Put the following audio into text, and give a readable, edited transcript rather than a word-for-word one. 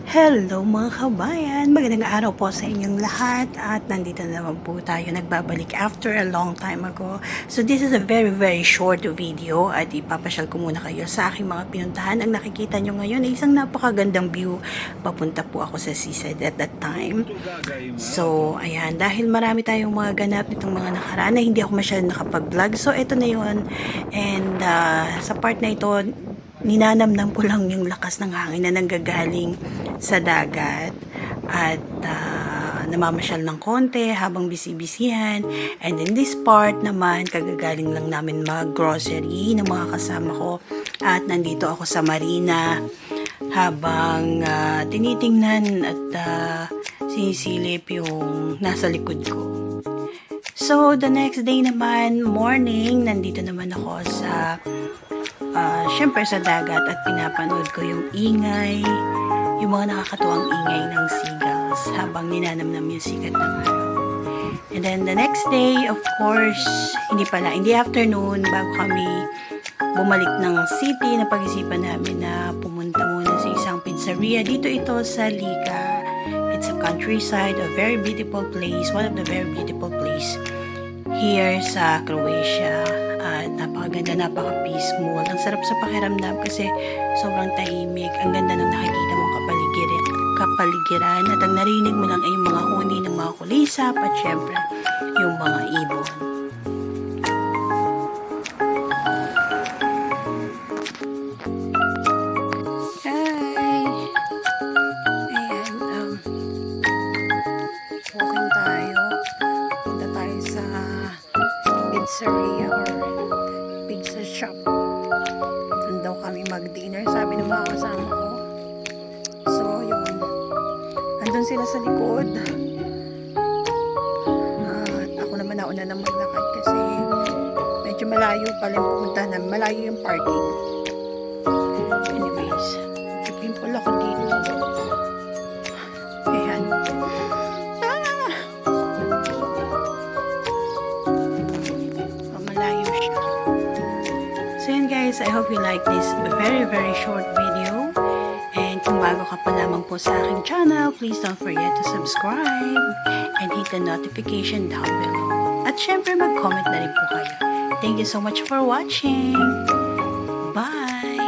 Hello mga kabayan! Magandang araw po sa inyong lahat at nandito na naman po tayo nagbabalik after a long time ago. So this is a very short video at ipapasyal ko muna kayo sa aking mga pinuntahan. Ang nakikita nyo ngayon ay isang napakagandang view. Papunta po ako sa seaside at that time. So ayan, dahil marami tayong mga ganap nitong mga nakaraan na hindi ako masyadong nakapag-vlog. So ito na yun. And sa part na ito, ninanamnam ko lang yung lakas ng hangin na nanggagaling sa dagat at namamasyal ng konti habang bisibisihan. And in this part naman, kagagaling lang namin mag-grocery ng mga kasama ko at nandito ako sa marina habang tinitingnan at sinisilip yung nasa likod ko. So, the next day naman, morning, nandito naman ako sa syempre sa dagat at pinapanood ko yung ingay, yung mga nakakatuwang ingay ng seagulls habang ninanamnam yung sikat ng araw. And then the next day, of course, in the afternoon, bago kami bumalik ng city, napag-isipan namin na pumunta muna sa isang pizzeria. Dito ito sa Liga. It's a countryside, a very beautiful place, one of the very beautiful place here sa Croatia. Napakaganda, napaka-peaceful. Ang sarap sa pakiramdam kasi sobrang tahimik. Ang ganda ng nakikita mong kapaligiran at ang narinig mo lang ay yung mga huni ng mga kulisap at syempre yung mga ibon. Hi! Ayan, walking tayo. Punta tayo sa pizzeria or pizza shop. Doon daw kami mag-dinner, sabi ng mga kasama ko. So, yun. Andun sila sa likod. At ako naman nauna na maglakad kasi medyo malayo pala yung pumunta na. Malayo yung parking. Anyways, pimple ako dito. Ayan. So yun guys, I hope you like this very short video. And kung bago ka pa lamang po sa aking channel, please don't forget to subscribe and hit the notification down below. At syempre mag-comment na rin po kayo. Thank you so much for watching. Bye!